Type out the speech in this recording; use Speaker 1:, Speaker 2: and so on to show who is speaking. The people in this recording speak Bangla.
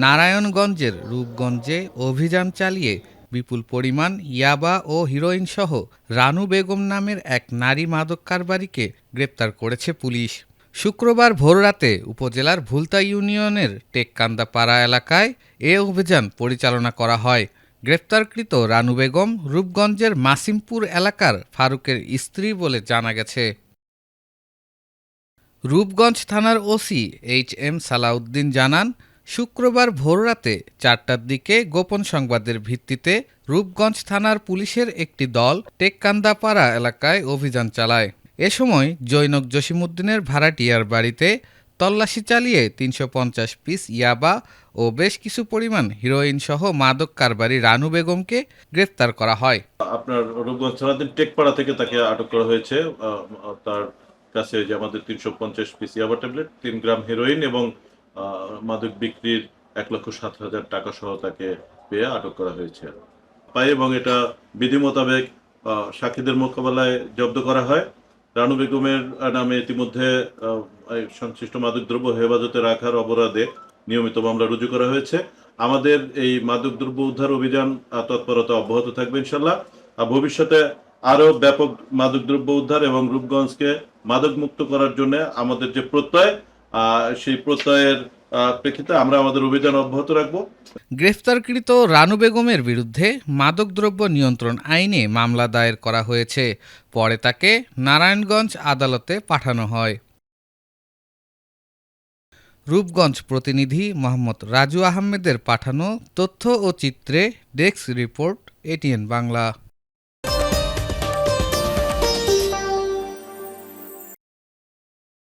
Speaker 1: নারায়ণগঞ্জের রূপগঞ্জে অভিযান চালিয়ে বিপুল পরিমাণ ইয়াবা ও হিরোইনসহ রানু বেগম নামের এক নারী মাদক কারবারিকে গ্রেপ্তার করেছে পুলিশ। শুক্রবার ভোররাতে উপজেলার ভুলতা ইউনিয়নের টেককান্দা পাড়া এলাকায় এ অভিযান পরিচালনা করা হয়। গ্রেপ্তারকৃত রানু বেগম রূপগঞ্জের মাসিমপুর এলাকার ফারুকের স্ত্রী বলে জানা গেছে। রূপগঞ্জ থানার ওসি এইচ.এম. সালাউদ্দিন জানান, শুক্রবার ভোররাতে 4টার দিকে গোপন সংবাদের ভিত্তিতে রূপগঞ্জ থানার পুলিশের একটি দল টেককান্দাপাড়া এলাকায় অভিযান চালায়। এ সময় জৈনক জসিমউদ্দিনের ভাড়াটিয়ার বাড়িতে তল্লাশি চালিয়ে ৩৫০ পিস ইয়াবা ও বেশ কিছু পরিমাণ হিরোইনসহ মাদক কারবারি রানু বেগমকে গ্রেফতার করা হয়।
Speaker 2: আপনার রূপগঞ্জ থানাধীন টেকপাড়া থেকে তাকে আটক করা হয়েছে। তার কাছে যে আমাদের ৩৫০ পিস ইয়াবা ট্যাবলেট, ৩ গ্রাম হেরোইন এবং মাদক বিক্রির ১,৭০,০০০ টাকা সহ তাকে পেয়ে আটক করা হয়েছে এবং এটা বিধি মোতাবেক সাক্ষীদের মোকাবেলায় জব্দ করা হয়। রানু বেগমের নামে ইতিমধ্যে সংশ্লিষ্ট মাদকদ্রব্য হেফাজতে রাখার অপরাধে নিয়মিত মামলা রুজু করা হয়েছে। আমাদের এই মাদকদ্রব্য উদ্ধার অভিযান তৎপরতা অব্যাহত থাকবে ইনশাল্লাহ। ভবিষ্যতে আরো ব্যাপক মাদকদ্রব্য উদ্ধার এবং রূপগঞ্জকে মাদক মুক্ত করার জন্য আমাদের যে প্রত্যয়, সেই প্রত্যয়ের প্রেক্ষিতে আমরা আমাদের অভিযান অব্যাহত রাখবো।
Speaker 1: গ্রেফতারকৃত রানু বেগমের বিরুদ্ধে মাদকদ্রব্য নিয়ন্ত্রণ আইনে মামলা দায়ের করা হয়েছে। পরে তাকে নারায়ণগঞ্জ আদালতে পাঠানো হয়। রূপগঞ্জ প্রতিনিধি মোহাম্মদ রাজু আহমেদের পাঠানো তথ্য ও চিত্রে ডেস্ক রিপোর্ট, এটিএন বাংলা।